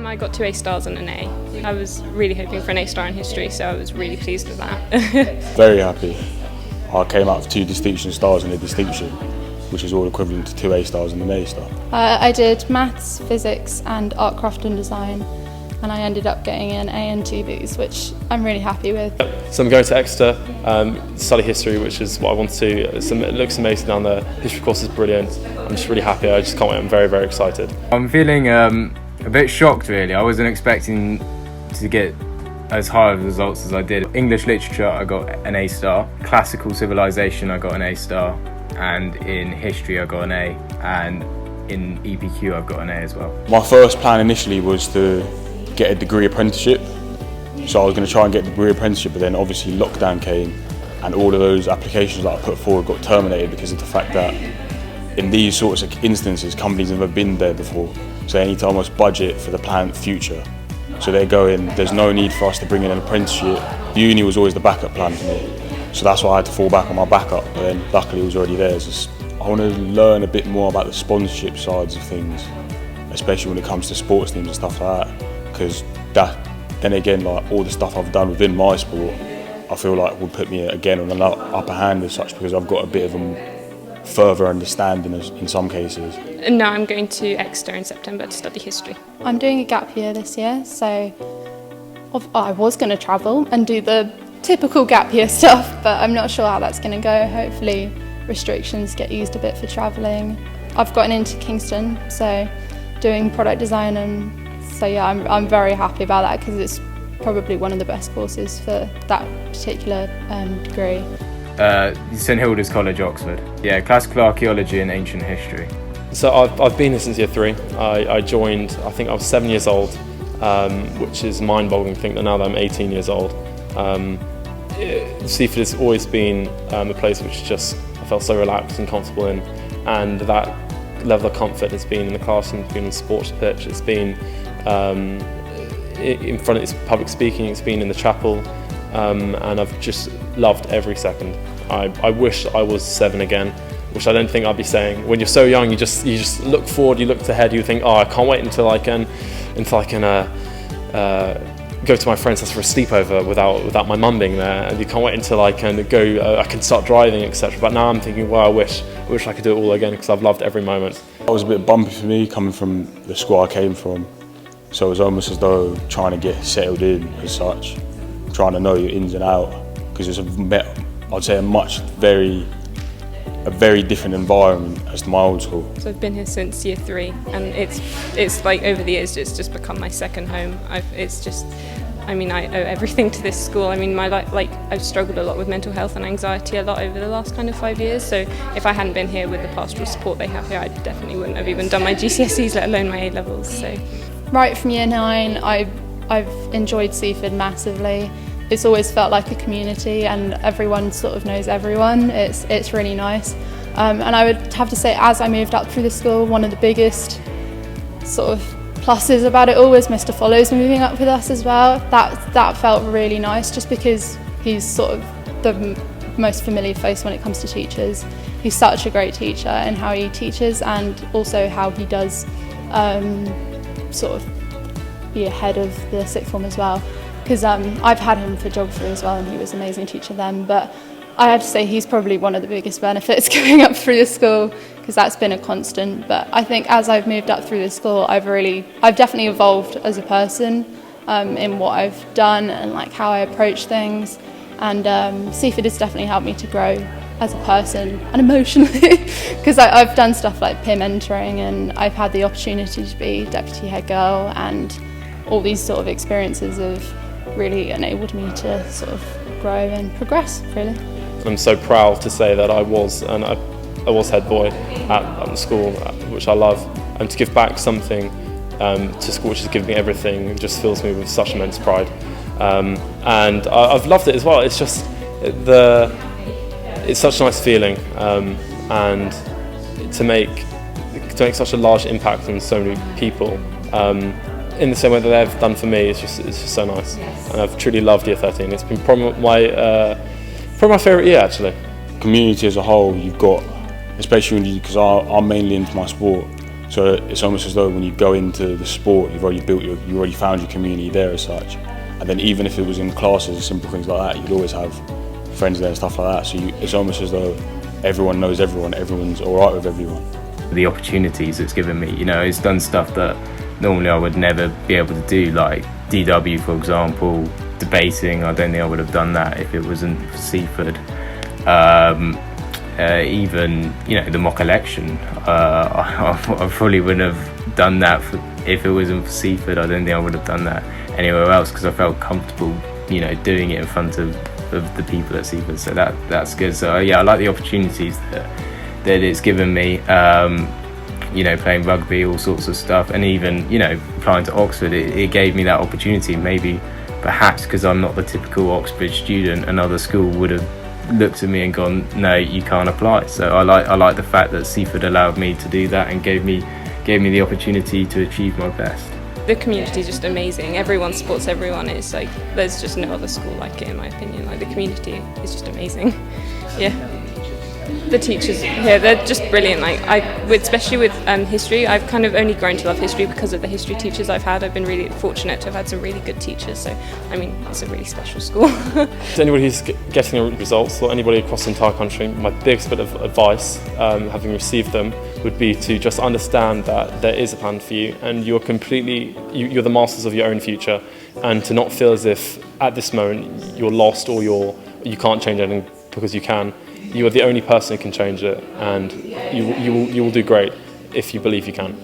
I got 2 A stars and an A. I was really hoping for an A star in history, so I was really pleased with that. Very happy. I came out with 2 distinction stars and a distinction, which is all equivalent to 2 A stars and an A star. I did maths, physics and art, craft and design, and I ended up getting an A and 2 Bs, which I'm really happy with. So I'm going to Exeter, study history, which is what I want to do. It looks amazing down there. History course is brilliant. I'm just really happy. I just can't wait. I'm very, very excited. I'm feeling a bit shocked really. I wasn't expecting to get as high of results as I did. English literature I got an A star, classical civilization I got an A star, and in history I got an A, and in EPQ I've got an A as well. My first plan initially was to get a degree apprenticeship. So I was going to try and get a degree apprenticeship, but then obviously lockdown came and all of those applications that I put forward got terminated because of the fact that in these sorts of instances companies have never been there before, so they need to almost budget for the planned future. So they're going, there's no need for us to bring in an apprenticeship. Uni was always the backup plan for me, so that's why I had to fall back on my backup, but then luckily it was already there. I want to learn a bit more about the sponsorship sides of things, especially when it comes to sports teams and stuff like that, because then again, like all the stuff I've done within my sport, I feel like would put me again on an upper hand as such, because I've got a bit of a further understanding in some cases. No, I'm going to Exeter in September to study history. I'm doing a gap year this year, so I was going to travel and do the typical gap year stuff, but I'm not sure how that's going to go. Hopefully restrictions get eased a bit for travelling. I've gotten into Kingston, so doing product design, and so yeah, I'm very happy about that because it's probably one of the best courses for that particular degree. St Hilda's College, Oxford. Yeah, classical archaeology and ancient history. So I've been here since year 3. I joined, I think I was 7 years old, which is mind-boggling to think that now that I'm 18 years old. Seaford has always been a place which just I felt so relaxed and comfortable in, and that level of comfort has been in the classroom, it's been on the sports pitch, it's been in front of its public speaking, it's been in the chapel, and I've just loved every second. I wish I was 7 again, which I don't think I'd be saying. When you're so young, you just look forward, you look ahead, you think, oh, I can't wait until I can go to my friend's house for a sleepover without my mum being there, and you can't wait until I can go, I can start driving, etc. But now I'm thinking, well, I wish I could do it all again because I've loved every moment. It was a bit bumpy for me coming from the school I came from, so it was almost as though trying to get settled in as such, trying to know your ins and outs, because it's I'd say a very different environment as to my old school. So I've been here since year 3, and it's like over the years it's just become my second home. I owe everything to this school. I mean, I've struggled a lot with mental health and anxiety a lot over the last kind of 5 years, so if I hadn't been here with the pastoral support they have here, I definitely wouldn't have even done my GCSEs, let alone my A-levels. So right from year 9, I've enjoyed Seaford massively. It's always felt like a community and everyone sort of knows everyone. It's really nice. And I would have to say, as I moved up through the school, one of the biggest sort of pluses about it all was Mr. Follows moving up with us as well. That felt really nice, just because he's sort of the most familiar face when it comes to teachers. He's such a great teacher in how he teaches, and also how he does sort of be ahead of the sixth form as well. Because I've had him for geography as well, and he was an amazing teacher then, but I have to say he's probably one of the biggest benefits going up through the school, because that's been a constant. But I think as I've moved up through the school, I've definitely evolved as a person in what I've done and like how I approach things, and Seaford has definitely helped me to grow as a person and emotionally, because I've done stuff like peer mentoring, and I've had the opportunity to be deputy head girl, and all these sort of experiences have really enabled me to sort of grow and progress, really. I'm so proud to say that I was head boy at the school, which I love, and to give back something to school which has given me everything just fills me with such immense pride, and I've loved it as well. It's just it's such a nice feeling, and to make such a large impact on so many people in the same way that they've done for me. It's just so nice, and I've truly loved year 13. It's been probably my favourite year, actually. Community as a whole, you've got, especially because I'm mainly into my sport, So it's almost as though when you go into the sport, you already found your community there as such. And then even if it was in classes, simple things like that, you'd always have friends there and stuff like that. So it's almost as though everyone knows everyone, everyone's all right with everyone. The opportunities it's given me, it's done stuff that normally I would never be able to do, like DW, for example, debating. I don't think I would have done that if it wasn't for Seaford. Even the mock election, I probably wouldn't have done that if it wasn't for Seaford. I don't think I would have done that anywhere else, because I felt comfortable doing it in front of the people at Seaford. So that's good. So yeah, I like the opportunities that it's given me, playing rugby, all sorts of stuff, and even applying to Oxford, it gave me that opportunity. Maybe perhaps because I'm not the typical Oxford student, another school would have looked at me and gone, no, you can't apply. So I like the fact that Seaford allowed me to do that and gave me the opportunity to achieve my best. The community is just amazing. Everyone supports everyone. It's like there's just no other school like it, in my opinion. Like, the community is just amazing. Yeah. The teachers here, they're just brilliant. Like, especially with history, I've kind of only grown to love history because of the history teachers I've had. I've been really fortunate to have had some really good teachers. So, I mean, it's a really special school. To anybody who's getting results, or anybody across the entire country, my biggest bit of advice, having received them, would be to just understand that there is a plan for you, and you're the masters of your own future, and to not feel as if at this moment you're lost or you can't change anything, because you can. You are the only person who can change it, and you will do great if you believe you can.